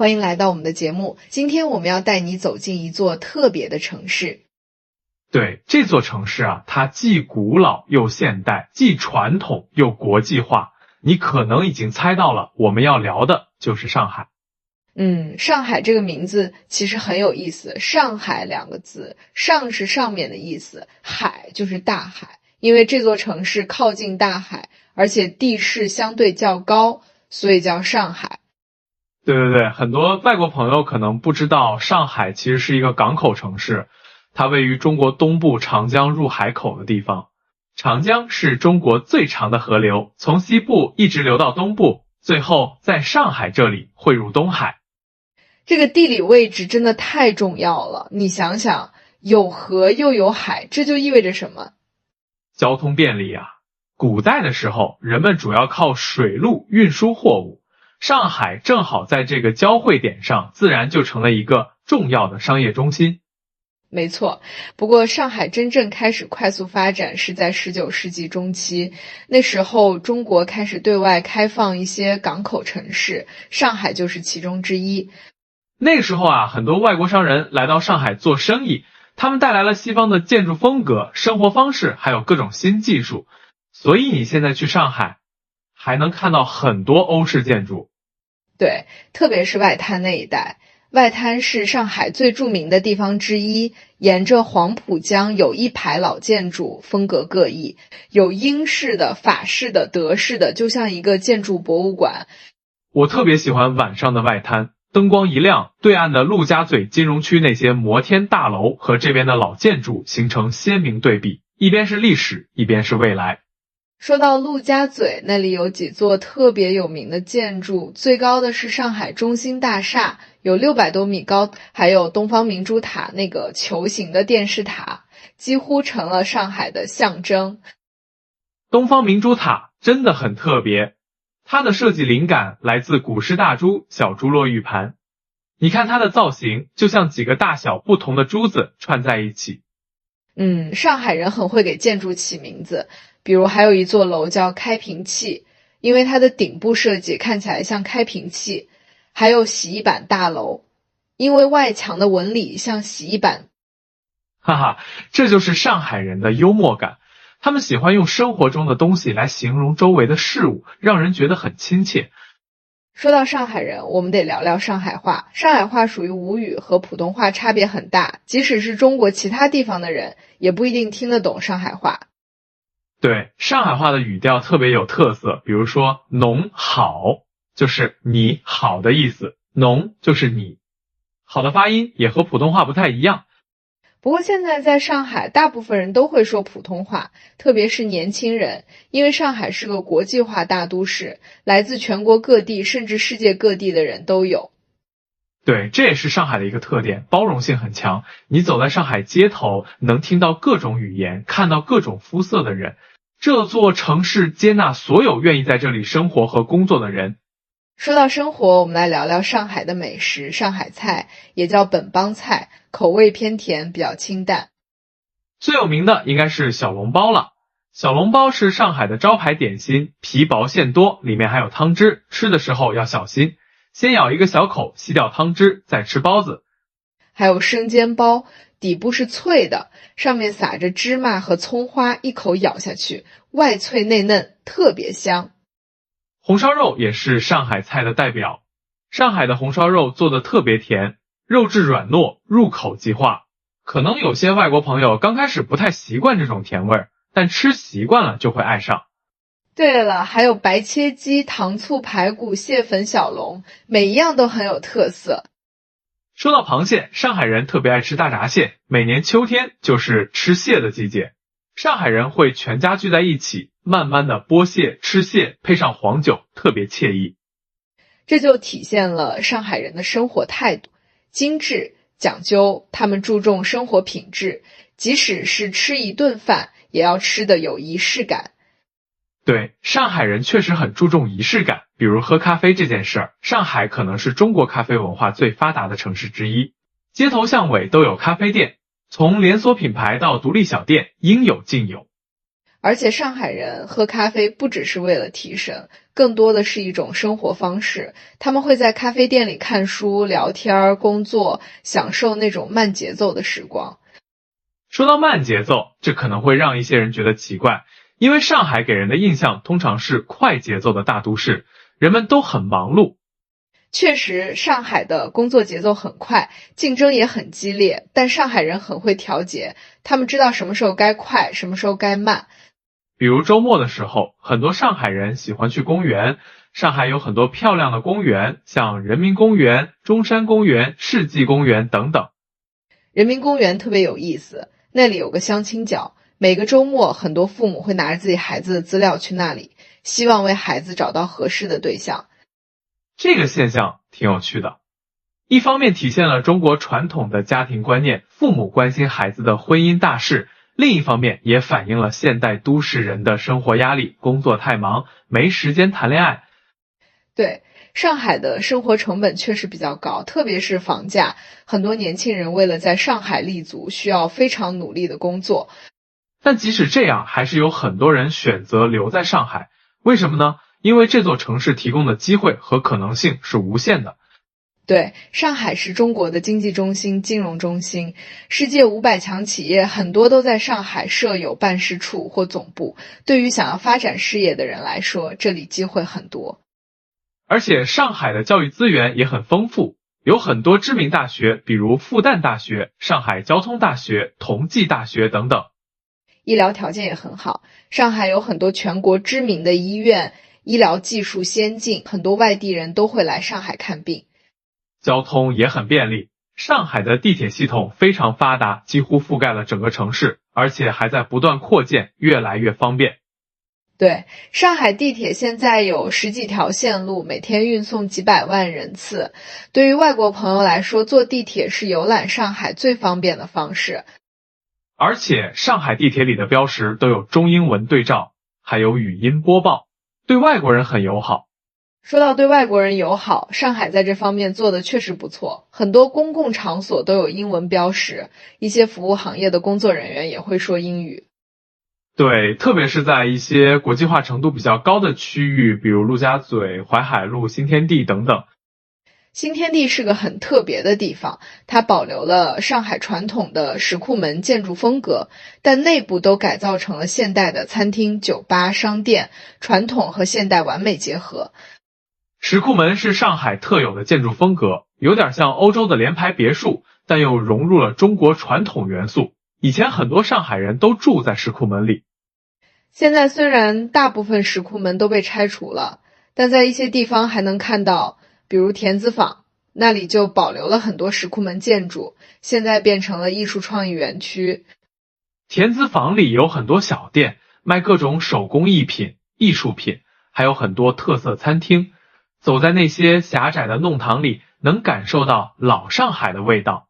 欢迎来到我们的节目。今天我们要带你走进一座特别的城市。对，这座城市啊，它既古老又现代，既传统又国际化。你可能已经猜到了，我们要聊的就是上海。上海这个名字其实很有意思。上海两个字，上是上面的意思，海就是大海。因为这座城市靠近大海，而且地势相对较高，所以叫上海。对，很多外国朋友可能不知道，上海其实是一个港口城市，它位于中国东部长江入海口的地方。长江是中国最长的河流，从西部一直流到东部，最后在上海这里汇入东海。这个地理位置真的太重要了，你想想，有河又有海，这就意味着什么？交通便利啊！古代的时候，人们主要靠水路运输货物，上海正好在这个交汇点上，自然就成了一个重要的商业中心。没错，不过上海真正开始快速发展是在19世纪中期，那时候中国开始对外开放一些港口城市，上海就是其中之一。那个时候啊，很多外国商人来到上海做生意，他们带来了西方的建筑风格、生活方式，还有各种新技术。所以你现在去上海，还能看到很多欧式建筑。对，特别是外滩那一带。外滩是上海最著名的地方之一，沿着黄浦江有一排老建筑，风格各异，有英式的、法式的、德式的，就像一个建筑博物馆。我特别喜欢晚上的外滩，灯光一亮，对岸的陆家嘴金融区那些摩天大楼和这边的老建筑形成鲜明对比，一边是历史，一边是未来。说到陆家嘴，那里有几座特别有名的建筑，最高的是上海中心大厦，有600多米高，还有东方明珠塔那个球形的电视塔，几乎成了上海的象征。东方明珠塔真的很特别，它的设计灵感来自古诗大珠小珠落玉盘。你看它的造型，就像几个大小不同的珠子串在一起。上海人很会给建筑起名字，比如还有一座楼叫开瓶器，因为它的顶部设计看起来像开瓶器。还有洗衣板大楼，因为外墙的纹理像洗衣板。哈哈，这就是上海人的幽默感，他们喜欢用生活中的东西来形容周围的事物，让人觉得很亲切。说到上海人，我们得聊聊上海话。上海话属于吴语，和普通话差别很大，即使是中国其他地方的人，也不一定听得懂上海话。对，上海话的语调特别有特色，比如说侬好，就是你好的意思，侬就是你。好的发音也和普通话不太一样。不过现在在上海，大部分人都会说普通话，特别是年轻人，因为上海是个国际化大都市，来自全国各地甚至世界各地的人都有。对，这也是上海的一个特点，包容性很强。你走在上海街头，能听到各种语言，看到各种肤色的人。这座城市接纳所有愿意在这里生活和工作的人。说到生活，我们来聊聊上海的美食。上海菜也叫本帮菜，口味偏甜，比较清淡。最有名的应该是小笼包了。小笼包是上海的招牌点心，皮薄馅多，里面还有汤汁，吃的时候要小心，先咬一个小口，吸掉汤汁，再吃包子。还有生煎包，底部是脆的，上面撒着芝麻和葱花，一口咬下去，外脆内嫩，特别香。红烧肉也是上海菜的代表，上海的红烧肉做的特别甜，肉质软糯，入口即化。可能有些外国朋友刚开始不太习惯这种甜味，但吃习惯了就会爱上。对了，还有白切鸡、糖醋排骨、蟹粉小笼，每一样都很有特色。说到螃蟹，上海人特别爱吃大闸蟹，每年秋天就是吃蟹的季节。上海人会全家聚在一起，慢慢的剥蟹、吃蟹，配上黄酒，特别惬意。这就体现了上海人的生活态度，精致、讲究，他们注重生活品质，即使是吃一顿饭，也要吃得有仪式感。对，上海人确实很注重仪式感，比如喝咖啡这件事儿，上海可能是中国咖啡文化最发达的城市之一，街头巷尾都有咖啡店，从连锁品牌到独立小店，应有尽有。而且上海人喝咖啡不只是为了提神，更多的是一种生活方式。他们会在咖啡店里看书、聊天、工作，享受那种慢节奏的时光。说到慢节奏，这可能会让一些人觉得奇怪，因为上海给人的印象通常是快节奏的大都市，人们都很忙碌。确实，上海的工作节奏很快，竞争也很激烈，但上海人很会调节，他们知道什么时候该快，什么时候该慢。比如周末的时候，很多上海人喜欢去公园，上海有很多漂亮的公园，像人民公园、中山公园、世纪公园等等。人民公园特别有意思，那里有个相亲角，每个周末很多父母会拿着自己孩子的资料去那里，希望为孩子找到合适的对象。这个现象挺有趣的，一方面体现了中国传统的家庭观念，父母关心孩子的婚姻大事，另一方面也反映了现代都市人的生活压力，工作太忙，没时间谈恋爱。对，上海的生活成本确实比较高，特别是房价，很多年轻人为了在上海立足，需要非常努力的工作。但即使这样，还是有很多人选择留在上海，为什么呢？因为这座城市提供的机会和可能性是无限的。对，上海是中国的经济中心、金融中心，世界500强企业很多都在上海设有办事处或总部。对于想要发展事业的人来说，这里机会很多。而且上海的教育资源也很丰富，有很多知名大学，比如复旦大学、上海交通大学、同济大学等等。医疗条件也很好，上海有很多全国知名的医院，医疗技术先进，很多外地人都会来上海看病。交通也很便利，上海的地铁系统非常发达，几乎覆盖了整个城市，而且还在不断扩建，越来越方便。对，上海地铁现在有10几条线路，每天运送几百万人次。对于外国朋友来说，坐地铁是游览上海最方便的方式。而且上海地铁里的标识都有中英文对照，还有语音播报，对外国人很友好。说到对外国人友好，上海在这方面做的确实不错，很多公共场所都有英文标识，一些服务行业的工作人员也会说英语。对，特别是在一些国际化程度比较高的区域，比如陆家嘴、淮海路、新天地等等。新天地是个很特别的地方，它保留了上海传统的石库门建筑风格，但内部都改造成了现代的餐厅、酒吧、商店，传统和现代完美结合。石库门是上海特有的建筑风格，有点像欧洲的联排别墅，但又融入了中国传统元素。以前很多上海人都住在石库门里。现在虽然大部分石库门都被拆除了，但在一些地方还能看到，比如田子坊，那里就保留了很多石库门建筑，现在变成了艺术创意园区。田子坊里有很多小店，卖各种手工艺品、艺术品，还有很多特色餐厅。走在那些狭窄的弄堂里，能感受到老上海的味道。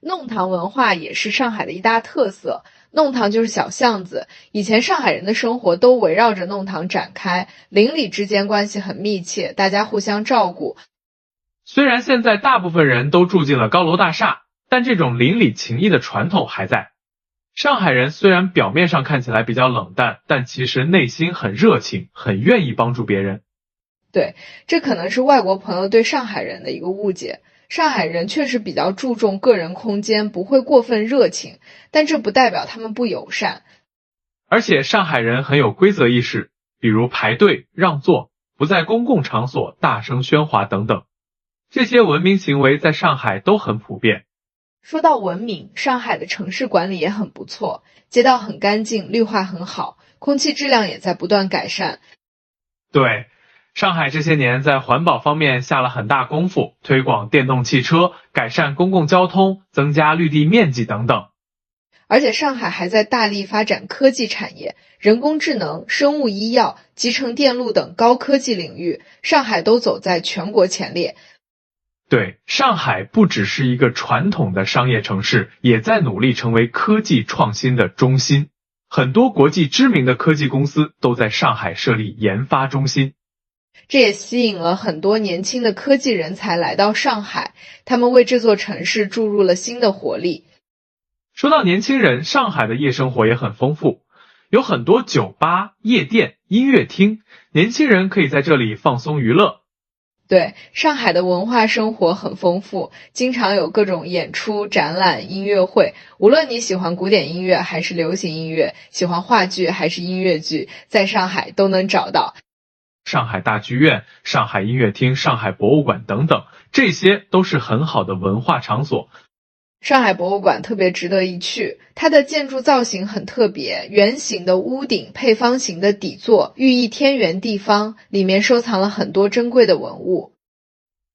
弄堂文化也是上海的一大特色，弄堂就是小巷子，以前上海人的生活都围绕着弄堂展开，邻里之间关系很密切，大家互相照顾。虽然现在大部分人都住进了高楼大厦，但这种邻里情谊的传统还在。上海人虽然表面上看起来比较冷淡，但其实内心很热情，很愿意帮助别人。对，这可能是外国朋友对上海人的一个误解。上海人确实比较注重个人空间，不会过分热情，但这不代表他们不友善。而且上海人很有规则意识，比如排队、让座，不在公共场所大声喧哗等等。这些文明行为在上海都很普遍。说到文明，上海的城市管理也很不错，街道很干净，绿化很好，空气质量也在不断改善。对，上海这些年在环保方面下了很大功夫，推广电动汽车，改善公共交通，增加绿地面积等等。而且上海还在大力发展科技产业，人工智能、生物医药、集成电路等高科技领域，上海都走在全国前列。对，上海不只是一个传统的商业城市，也在努力成为科技创新的中心。很多国际知名的科技公司都在上海设立研发中心。这也吸引了很多年轻的科技人才来到上海，他们为这座城市注入了新的活力。说到年轻人，上海的夜生活也很丰富。有很多酒吧、夜店、音乐厅，年轻人可以在这里放松娱乐。对，上海的文化生活很丰富，经常有各种演出、展览、音乐会。无论你喜欢古典音乐还是流行音乐，喜欢话剧还是音乐剧，在上海都能找到。上海大剧院、上海音乐厅、上海博物馆等等，这些都是很好的文化场所。上海博物馆特别值得一去，它的建筑造型很特别，圆形的屋顶配方形的底座，寓意天圆地方，里面收藏了很多珍贵的文物。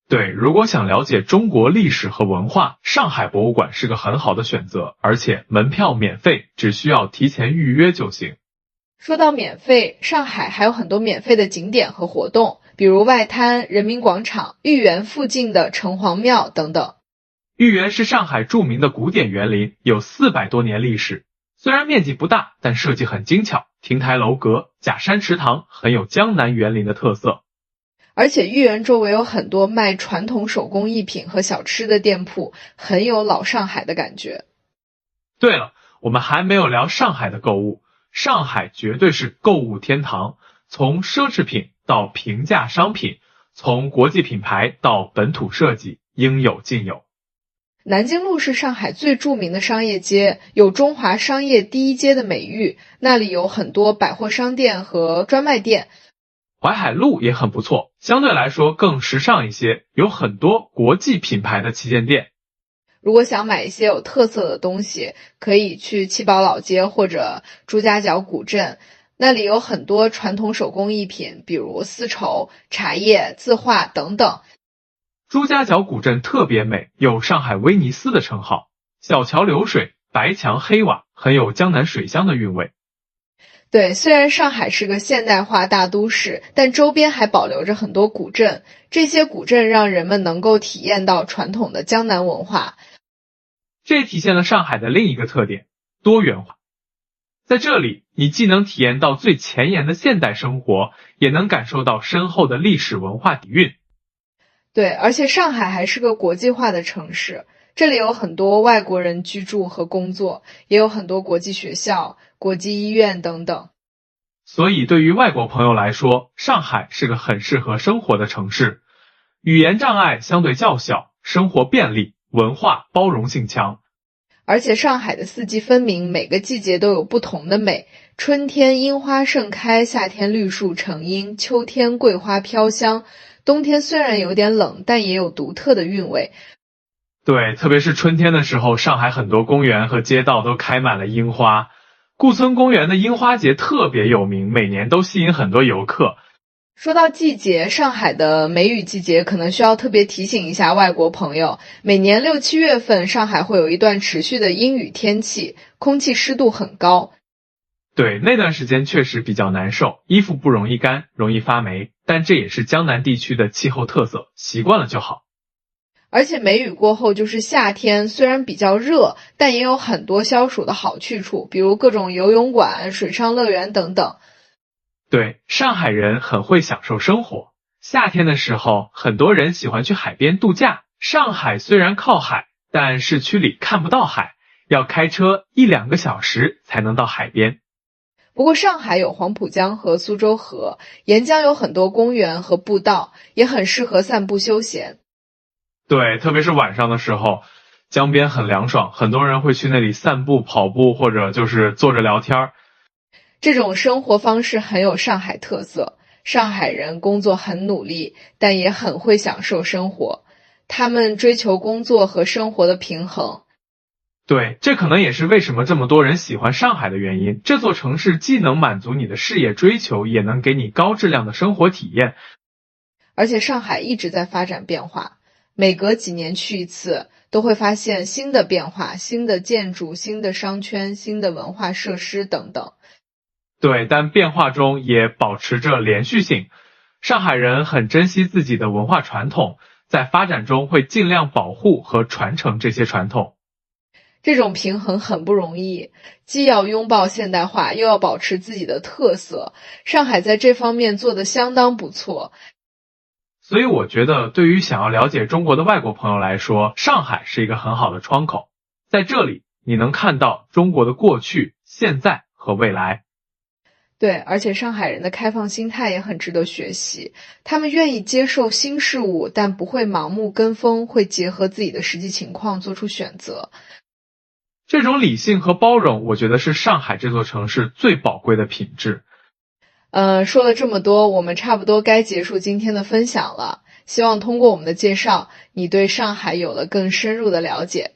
对，如果想了解中国历史和文化，上海博物馆是个很好的选择，而且门票免费，只需要提前预约就行。说到免费，上海还有很多免费的景点和活动，比如外滩、人民广场、豫园附近的城隍庙等等。豫园是上海著名的古典园林，有400多年历史。虽然面积不大，但设计很精巧，亭台楼阁、假山池塘，很有江南园林的特色。而且豫园周围有很多卖传统手工艺品和小吃的店铺，很有老上海的感觉。对了，我们还没有聊上海的购物。上海绝对是购物天堂，从奢侈品到平价商品，从国际品牌到本土设计，应有尽有。南京路是上海最著名的商业街，有中华商业第一街的美誉，那里有很多百货商店和专卖店。淮海路也很不错，相对来说更时尚一些，有很多国际品牌的旗舰店。如果想买一些有特色的东西，可以去七宝老街或者朱家角古镇，那里有很多传统手工艺品，比如丝绸、茶叶、字画等等。朱家角古镇特别美，有上海威尼斯的称号，小桥流水，白墙黑瓦，很有江南水乡的韵味。对，虽然上海是个现代化大都市，但周边还保留着很多古镇，这些古镇让人们能够体验到传统的江南文化。这体现了上海的另一个特点，多元化。在这里，你既能体验到最前沿的现代生活，也能感受到深厚的历史文化底蕴。对，而且上海还是个国际化的城市，这里有很多外国人居住和工作，也有很多国际学校、国际医院等等。所以对于外国朋友来说，上海是个很适合生活的城市。语言障碍相对较小，生活便利，文化包容性强。而且上海的四季分明，每个季节都有不同的美。春天樱花盛开，夏天绿树成荫，秋天桂花飘香，冬天虽然有点冷，但也有独特的韵味。对，特别是春天的时候，上海很多公园和街道都开满了樱花。顾村公园的樱花节特别有名，每年都吸引很多游客。说到季节，上海的梅雨季节可能需要特别提醒一下外国朋友，每年6、7月份，上海会有一段持续的阴雨天气，空气湿度很高。对，那段时间确实比较难受，衣服不容易干，容易发霉，但这也是江南地区的气候特色，习惯了就好。而且梅雨过后就是夏天，虽然比较热，但也有很多消暑的好去处，比如各种游泳馆、水上乐园等等。对，上海人很会享受生活。夏天的时候，很多人喜欢去海边度假。上海虽然靠海，但市区里看不到海，要开车1、2个小时才能到海边。不过上海有黄浦江和苏州河，沿江有很多公园和步道，也很适合散步休闲。对，特别是晚上的时候，江边很凉爽，很多人会去那里散步、跑步，或者就是坐着聊天。这种生活方式很有上海特色，上海人工作很努力，但也很会享受生活，他们追求工作和生活的平衡。对，这可能也是为什么这么多人喜欢上海的原因。这座城市既能满足你的事业追求，也能给你高质量的生活体验。而且上海一直在发展变化，每隔几年去一次，都会发现新的变化，新的建筑、新的商圈、新的文化设施等等。对，但变化中也保持着连续性。上海人很珍惜自己的文化传统，在发展中会尽量保护和传承这些传统。这种平衡很不容易，既要拥抱现代化，又要保持自己的特色。上海在这方面做得相当不错。所以我觉得对于想要了解中国的外国朋友来说，上海是一个很好的窗口。在这里，你能看到中国的过去、现在和未来。对，而且上海人的开放心态也很值得学习。他们愿意接受新事物，但不会盲目跟风，会结合自己的实际情况做出选择。这种理性和包容，我觉得是上海这座城市最宝贵的品质。说了这么多，我们差不多该结束今天的分享了。希望通过我们的介绍，你对上海有了更深入的了解。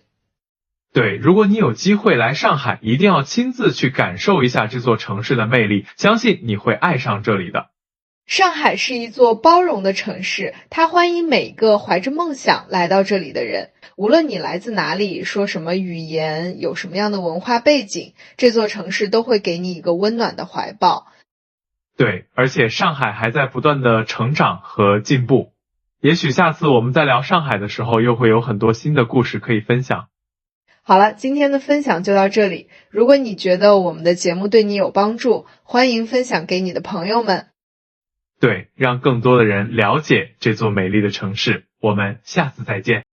对，如果你有机会来上海，一定要亲自去感受一下这座城市的魅力，相信你会爱上这里的。上海是一座包容的城市，它欢迎每个怀着梦想来到这里的人。无论你来自哪里，说什么语言，有什么样的文化背景，这座城市都会给你一个温暖的怀抱。对，而且上海还在不断的成长和进步。也许下次我们在聊上海的时候，又会有很多新的故事可以分享。好了，今天的分享就到这里。如果你觉得我们的节目对你有帮助，欢迎分享给你的朋友们。对，让更多的人了解这座美丽的城市。我们下次再见。